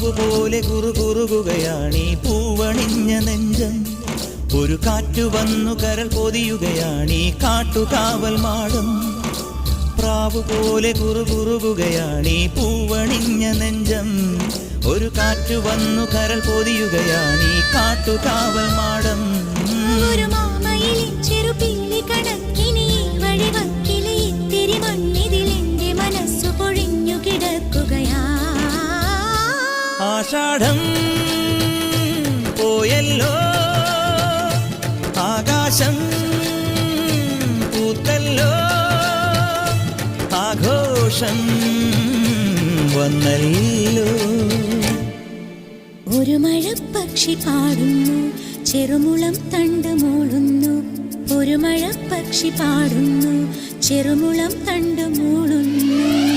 പ്രാവുപോലെ കുറുകുറുകയാണീ പൂവണിഞ്ഞ നെഞ്ചം. ഒരു കാറ്റു വന്നു കരൾ പൊതിയുകയാണീ കാട്ടുകാവൽ മാടം. പ്രാവുപോലെ കുറുകുറുകയാണീ പൂവണിഞ്ഞ നെഞ്ചം. ഒരു കാറ്റു വന്നു കരൾ പൊതിയുകയാണീ കാട്ടുകാവൽ മാടം. ഒരു മാമയിലെ ചെറുപിള്ളി കണക്കിനി വഴി വക്കിലെ ഇത്തിരി മണ്ണിതിൽ എന്റെ മനസ്സു പൊഴിഞ്ഞു കിടക്കുകയാ. ആഷാഢം പോയല്ലോ, ആകാശം പൂത്തല്ലോ, ആഘോഷം വന്നല്ലോ. ഒരു മഴപ്പക്ഷി പാടുന്നു, ചെറുമുളം തണ്ട് മൂളുന്നു. ഒരു മഴപ്പക്ഷി പാടുന്നു, ചെറുമുളം തണ്ട് മൂളുന്നു.